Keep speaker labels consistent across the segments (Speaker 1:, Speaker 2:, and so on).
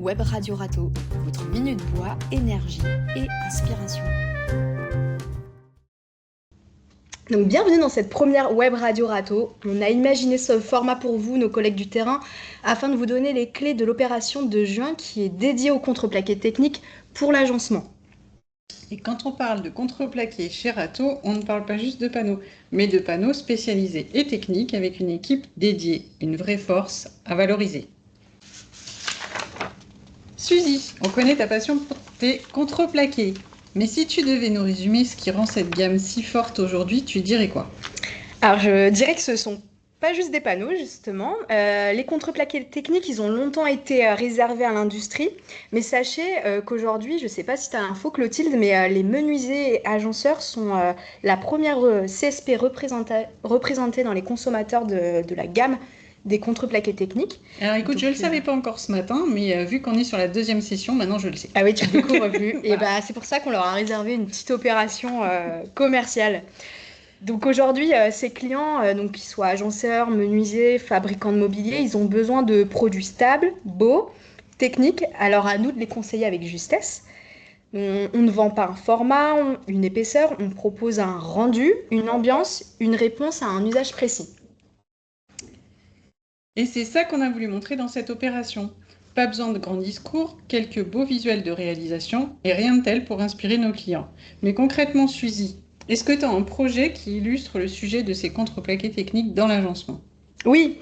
Speaker 1: Web Radio Râteau, votre minute bois, énergie et inspiration.
Speaker 2: Donc bienvenue dans cette première Web Radio Râteau. On a imaginé ce format pour vous, nos collègues du terrain, afin de vous donner les clés de l'opération de juin qui est dédiée au contreplaqué technique pour l'agencement.
Speaker 3: Et quand on parle de contreplaqué chez Râteau, on ne parle pas juste de panneaux, mais de panneaux spécialisés et techniques avec une équipe dédiée, une vraie force à valoriser. Suzy, on connaît ta passion pour tes contreplaqués. Mais si tu devais nous résumer ce qui rend cette gamme si forte aujourd'hui, tu dirais quoi?
Speaker 2: Alors je dirais que ce sont pas juste des panneaux justement. Les contreplaqués techniques, ils ont longtemps été réservés à l'industrie. Mais sachez qu'aujourd'hui, je sais pas si tu as l'info Clotilde, mais les menuisiers et agenceurs sont la première CSP représentée dans les consommateurs de la gamme des contreplaqués techniques.
Speaker 3: Alors écoute, je ne le savais pas encore ce matin, mais vu qu'on est sur la deuxième session, maintenant je le sais.
Speaker 2: Ah oui, tu le découvres vu. Et bah, c'est pour ça qu'on leur a réservé une petite opération commerciale. Donc aujourd'hui, ces clients, donc qu'ils soient agenceurs, menuisiers, fabricants de mobilier, ils ont besoin de produits stables, beaux, techniques. Alors à nous de les conseiller avec justesse. On ne vend pas un format, une épaisseur, on propose un rendu, une ambiance, une réponse à un usage précis.
Speaker 3: Et c'est ça qu'on a voulu montrer dans cette opération. Pas besoin de grands discours, quelques beaux visuels de réalisation et rien de tel pour inspirer nos clients. Mais concrètement, Suzy, est-ce que tu as un projet qui illustre le sujet de ces contreplaqués techniques dans l'agencement?
Speaker 2: Oui,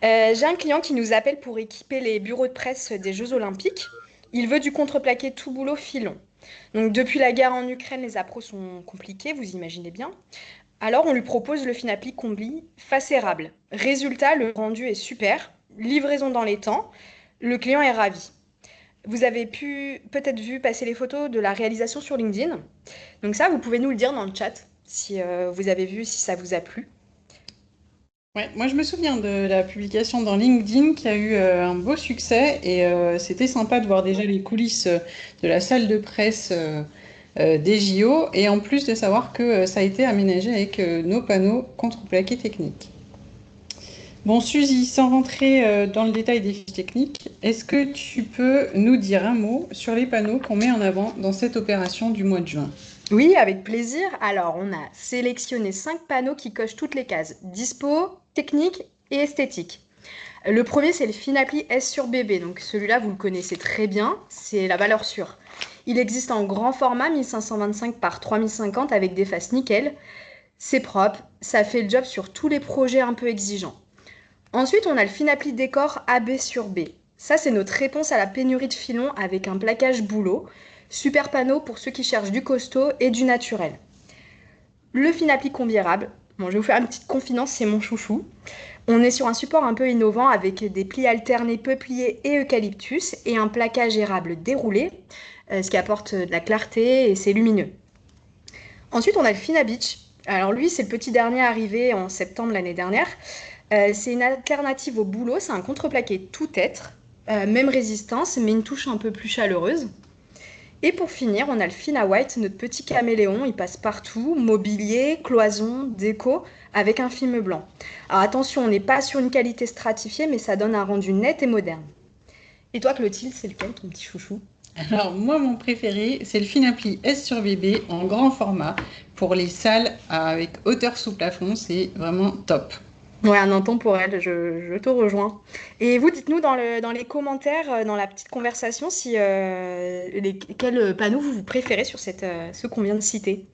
Speaker 2: j'ai un client qui nous appelle pour équiper les bureaux de presse des Jeux Olympiques. Il veut du contreplaqué tout boulot filon. Donc depuis la guerre en Ukraine, les appros sont compliqués, vous imaginez bien. Alors on lui propose le Finapli Combli face érable. Résultat, le rendu est super, livraison dans les temps, le client est ravi. Vous avez peut-être vu passer les photos de la réalisation sur LinkedIn. Donc ça, vous pouvez nous le dire dans le chat si vous avez vu, si ça vous a plu.
Speaker 3: Ouais, moi je me souviens de la publication dans LinkedIn qui a eu un beau succès et c'était sympa de voir déjà les coulisses de la salle de presse des JO et en plus de savoir que ça a été aménagé avec nos panneaux contreplaqués techniques. Bon, Suzy, sans rentrer dans le détail des fiches techniques, est-ce que tu peux nous dire un mot sur les panneaux qu'on met en avant dans cette opération du mois de juin?
Speaker 2: Oui, avec plaisir. Alors, on a sélectionné 5 panneaux qui cochent toutes les cases. Dispo, technique et esthétique. Le premier, c'est le Finapli S sur bébé. Donc celui-là, vous le connaissez très bien. C'est la valeur sûre. Il existe en grand format 1525 par 3050 avec des faces nickel. C'est propre, ça fait le job sur tous les projets un peu exigeants. Ensuite, on a le Finapli Décor AB sur B. Ça, c'est notre réponse à la pénurie de filons avec un plaquage boulot. Super panneau pour ceux qui cherchent du costaud et du naturel. Le Finapli Combierable. Bon, je vais vous faire une petite confidence, c'est mon chouchou. On est sur un support un peu innovant avec des plis alternés peuplier et eucalyptus et un plaquage érable déroulé, ce qui apporte de la clarté et c'est lumineux. Ensuite, on a le Finabitch. Alors lui, c'est le petit dernier arrivé en septembre l'année dernière. C'est une alternative au boulot, c'est un contreplaqué tout être, même résistance, mais une touche un peu plus chaleureuse. Et pour finir, on a le Fina White, notre petit caméléon, il passe partout, mobilier, cloison, déco, avec un film blanc. Alors attention, on n'est pas sur une qualité stratifiée, mais ça donne un rendu net et moderne. Et toi, Clotilde, c'est lequel ton petit chouchou?
Speaker 3: Alors moi, mon préféré, c'est le Finapli S sur bébé en grand format pour les salles avec hauteur sous plafond, c'est vraiment top.
Speaker 2: Ouais, un temps pour elle, je te rejoins. Et vous, dites-nous dans les commentaires, dans la petite conversation, si quel panneau vous préférez sur ceux qu'on vient de citer.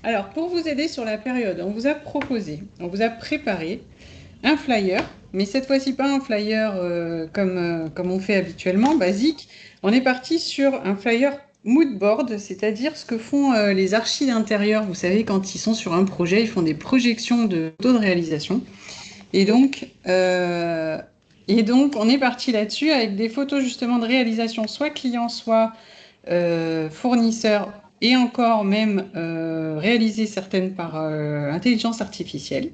Speaker 3: Alors, pour vous aider sur la période, on vous a préparé un flyer, mais cette fois-ci pas un flyer comme on fait habituellement, basique. On est parti sur un flyer mood board, c'est-à-dire ce que font les archis d'intérieur. Vous savez, quand ils sont sur un projet, ils font des projections de taux de réalisation. Et donc, on est parti là-dessus avec des photos justement de réalisation, soit client, soit fournisseur, et encore même réalisées certaines par intelligence artificielle.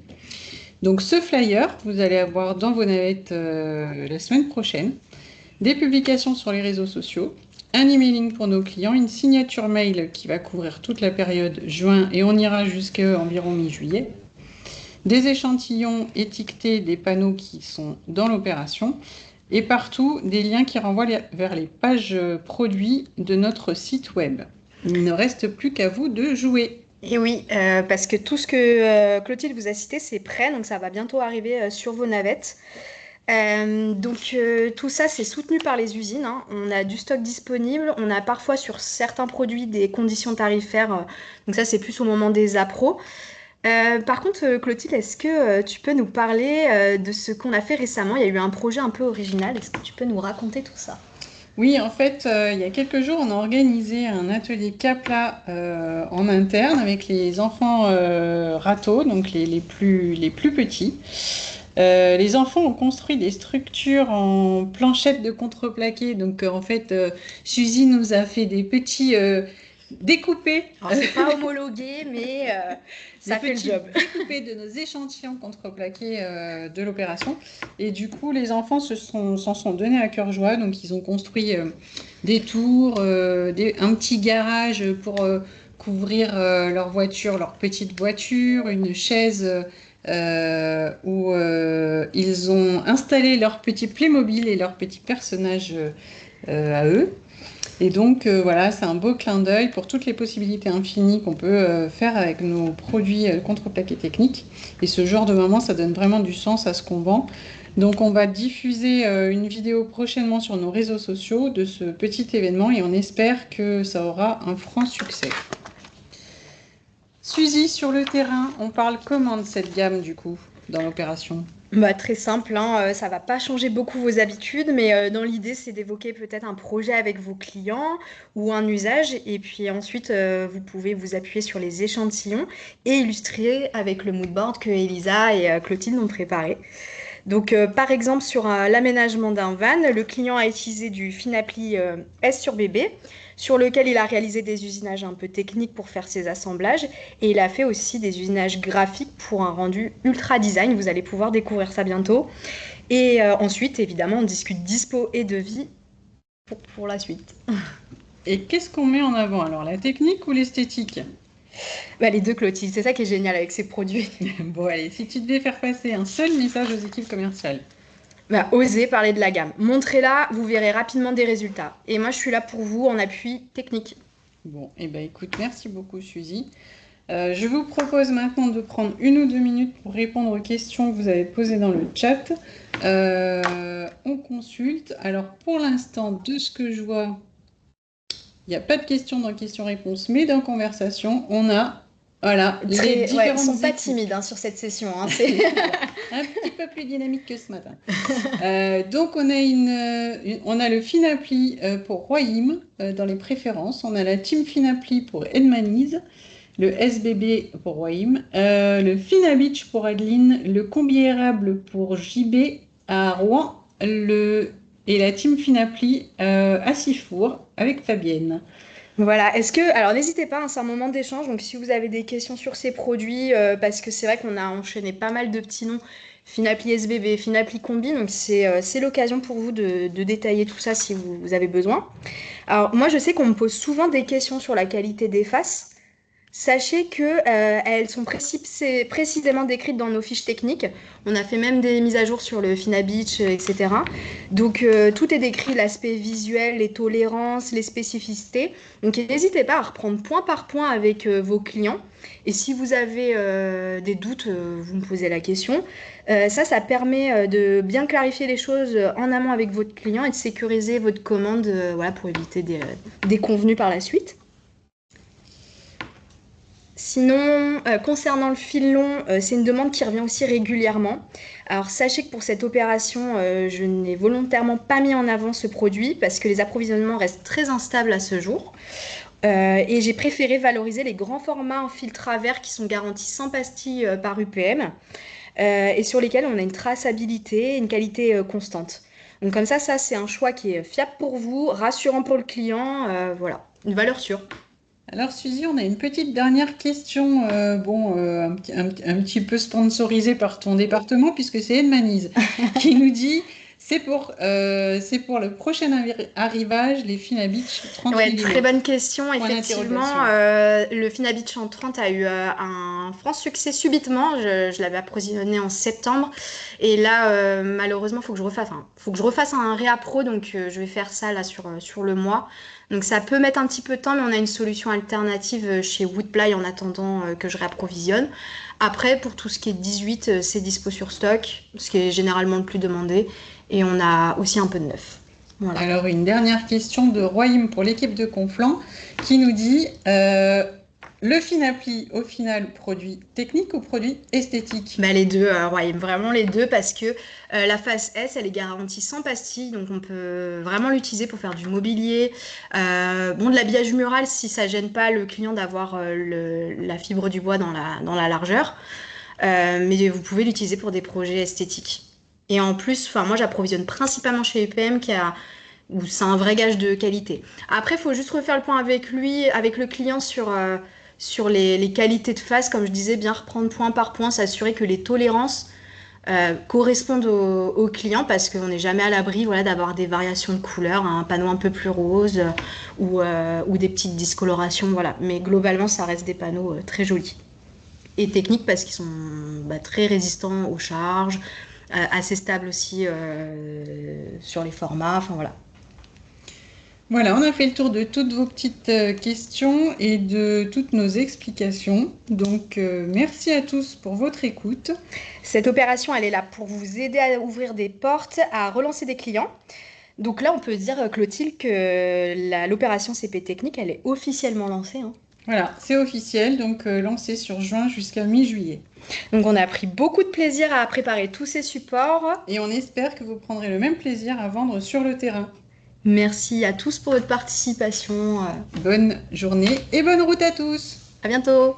Speaker 3: Donc ce flyer, vous allez avoir dans vos navettes la semaine prochaine, des publications sur les réseaux sociaux, un emailing pour nos clients, une signature mail qui va couvrir toute la période juin et on ira jusqu'à environ mi-juillet, des échantillons étiquetés des panneaux qui sont dans l'opération, et partout des liens qui renvoient vers les pages produits de notre site web. Il ne reste plus qu'à vous de jouer.
Speaker 2: Et oui, parce que tout ce que Clotilde vous a cité, c'est prêt, donc ça va bientôt arriver sur vos navettes. Tout ça, c'est soutenu par les usines, hein. On a du stock disponible, on a parfois sur certains produits des conditions tarifaires, donc ça c'est plus au moment des appros. Par contre, Clotilde, est-ce que tu peux nous parler de ce qu'on a fait récemment? Il y a eu un projet un peu original, est-ce que tu peux nous raconter tout ça?
Speaker 3: Oui, en fait, il y a quelques jours, on a organisé un atelier Capla en interne avec les enfants râteaux, donc les plus petits. Les enfants ont construit des structures en planchettes de contreplaqué. Donc, en fait, Suzy nous a fait des petits découpés.
Speaker 2: Alors, c'est pas homologué, mais ça fait le job.
Speaker 3: Découpés de nos échantillons contreplaqués de l'opération. Et du coup, les enfants s'en sont donnés à cœur joie. Donc, ils ont construit des tours, un petit garage pour couvrir leur voiture, leur petite voiture, une chaise où ils ont installé leur petit Playmobil et leurs petits personnages à eux. Et donc, voilà, c'est un beau clin d'œil pour toutes les possibilités infinies qu'on peut faire avec nos produits contreplaqués techniques. Et ce genre de moment, ça donne vraiment du sens à ce qu'on vend. Donc, on va diffuser une vidéo prochainement sur nos réseaux sociaux de ce petit événement et on espère que ça aura un franc succès. Suzy, sur le terrain, on parle comment de cette gamme, du coup, dans l'opération ?
Speaker 2: Bah, très simple, hein, ça va pas changer beaucoup vos habitudes, mais dans l'idée, c'est d'évoquer peut-être un projet avec vos clients ou un usage, et puis ensuite, vous pouvez vous appuyer sur les échantillons et illustrer avec le mood board que Elisa et Clotilde ont préparé. Donc, par exemple, sur l'aménagement d'un van, le client a utilisé du Finappli S sur bébé, sur lequel il a réalisé des usinages un peu techniques pour faire ses assemblages, et il a fait aussi des usinages graphiques pour un rendu ultra design. Vous allez pouvoir découvrir ça bientôt. Et ensuite, évidemment, on discute dispo et devis pour la suite.
Speaker 3: Et qu'est-ce qu'on met en avant alors, la technique ou l'esthétique ?
Speaker 2: Bah, les deux, Clotilde, c'est ça qui est génial avec ces produits.
Speaker 3: Bon, allez, si tu devais faire passer un seul message aux équipes commerciales.
Speaker 2: Bah, osez parler de la gamme. Montrez-la, vous verrez rapidement des résultats. Et moi, je suis là pour vous en appui technique.
Speaker 3: Bon, et ben écoute, merci beaucoup Suzy. Je vous propose maintenant de prendre 1 ou 2 minutes pour répondre aux questions que vous avez posées dans le chat. On consulte. Alors pour l'instant, de ce que je vois, il n'y a pas de questions dans questions-réponses, mais dans conversation, on a voilà, les différentes
Speaker 2: ils sont pas
Speaker 3: équipes.
Speaker 2: timides hein, sur cette session. Hein,
Speaker 3: un petit peu plus dynamique que ce matin. Donc on a le Finappli pour Royim dans les préférences. On a la team Finappli pour Edmanise, le SBB pour Royim, le Finabitch pour Adeline, le combi érable pour JB à Rouen et la team Finappli à Sifour avec Fabienne.
Speaker 2: Voilà, alors n'hésitez pas, hein, c'est un moment d'échange, donc si vous avez des questions sur ces produits, parce que c'est vrai qu'on a enchaîné pas mal de petits noms, Finappli SBB, Finappli Combi, donc c'est l'occasion pour vous de détailler tout ça si vous avez besoin. Alors moi je sais qu'on me pose souvent des questions sur la qualité des faces. Sachez que elles sont précisément décrites dans nos fiches techniques. On a fait même des mises à jour sur le Finabitch, etc. Donc tout est décrit, l'aspect visuel, les tolérances, les spécificités. Donc n'hésitez pas à reprendre point par point avec vos clients. Et si vous avez des doutes, vous me posez la question. Ça permet de bien clarifier les choses en amont avec votre client et de sécuriser votre commande voilà, pour éviter des convenus par la suite. Sinon, concernant le fil long, c'est une demande qui revient aussi régulièrement. Alors sachez que pour cette opération, je n'ai volontairement pas mis en avant ce produit parce que les approvisionnements restent très instables à ce jour. Et j'ai préféré valoriser les grands formats en fil travers qui sont garantis sans pastilles par UPM et sur lesquels on a une traçabilité et une qualité constante. Donc comme ça c'est un choix qui est fiable pour vous, rassurant pour le client, voilà, une valeur sûre.
Speaker 3: Alors Suzy, on a une petite dernière question, un petit peu sponsorisée par ton département, puisque c'est Edmanise qui nous dit « C'est pour le prochain arrivage, les Finabitch 30
Speaker 2: Ouais,
Speaker 3: mm.
Speaker 2: très bonne question.
Speaker 3: Point
Speaker 2: Effectivement,
Speaker 3: d'interrogation.
Speaker 2: le Finabitch en 30 a eu un franc succès subitement. Je l'avais approvisionné en septembre. Et là, malheureusement, faut que je refasse un réappro. Donc, je vais faire ça là sur le mois. Donc, ça peut mettre un petit peu de temps, mais on a une solution alternative chez Woodply en attendant que je réapprovisionne. Après, pour tout ce qui est 18, c'est dispo sur stock, ce qui est généralement le plus demandé. Et on a aussi un peu de neuf. Voilà.
Speaker 3: Alors, une dernière question de Royim pour l'équipe de Conflans qui nous dit le Finapli, au final, produit technique ou produit esthétique?
Speaker 2: Bah, les deux, ouais, vraiment les deux, parce que la phase S, elle est garantie sans pastille, donc on peut vraiment l'utiliser pour faire du mobilier. Bon, de l'habillage mural, si ça gêne pas le client d'avoir la fibre du bois dans la largeur. Mais vous pouvez l'utiliser pour des projets esthétiques. Et en plus, enfin, moi, j'approvisionne principalement chez UPM, où c'est un vrai gage de qualité. Après, il faut juste refaire le point avec lui, avec le client sur les qualités de face, comme je disais, bien reprendre point par point, s'assurer que les tolérances correspondent au client, parce qu'on n'est jamais à l'abri, voilà, d'avoir des variations de couleurs, un panneau un peu plus rose ou des petites discolorations, voilà. Mais globalement, ça reste des panneaux très jolis. Et techniques parce qu'ils sont très résistants aux charges, assez stables aussi sur les formats, enfin voilà.
Speaker 3: Voilà, on a fait le tour de toutes vos petites questions et de toutes nos explications. Donc, merci à tous pour votre écoute.
Speaker 2: Cette opération, elle est là pour vous aider à ouvrir des portes, à relancer des clients. Donc là, on peut dire, Clotilde, que l'opération CP Technique, elle est officiellement lancée, hein.
Speaker 3: Voilà, c'est officiel, donc lancé sur juin jusqu'à mi-juillet.
Speaker 2: Donc on a pris beaucoup de plaisir à préparer tous ces supports.
Speaker 3: Et on espère que vous prendrez le même plaisir à vendre sur le terrain.
Speaker 2: Merci à tous pour votre participation.
Speaker 3: Bonne journée et bonne route à tous.
Speaker 2: À bientôt.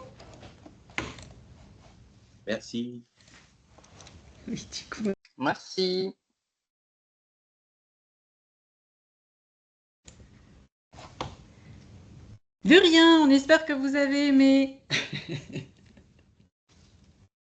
Speaker 4: Merci.
Speaker 3: Oui, du coup.
Speaker 4: Merci.
Speaker 3: De rien, on espère que vous avez aimé.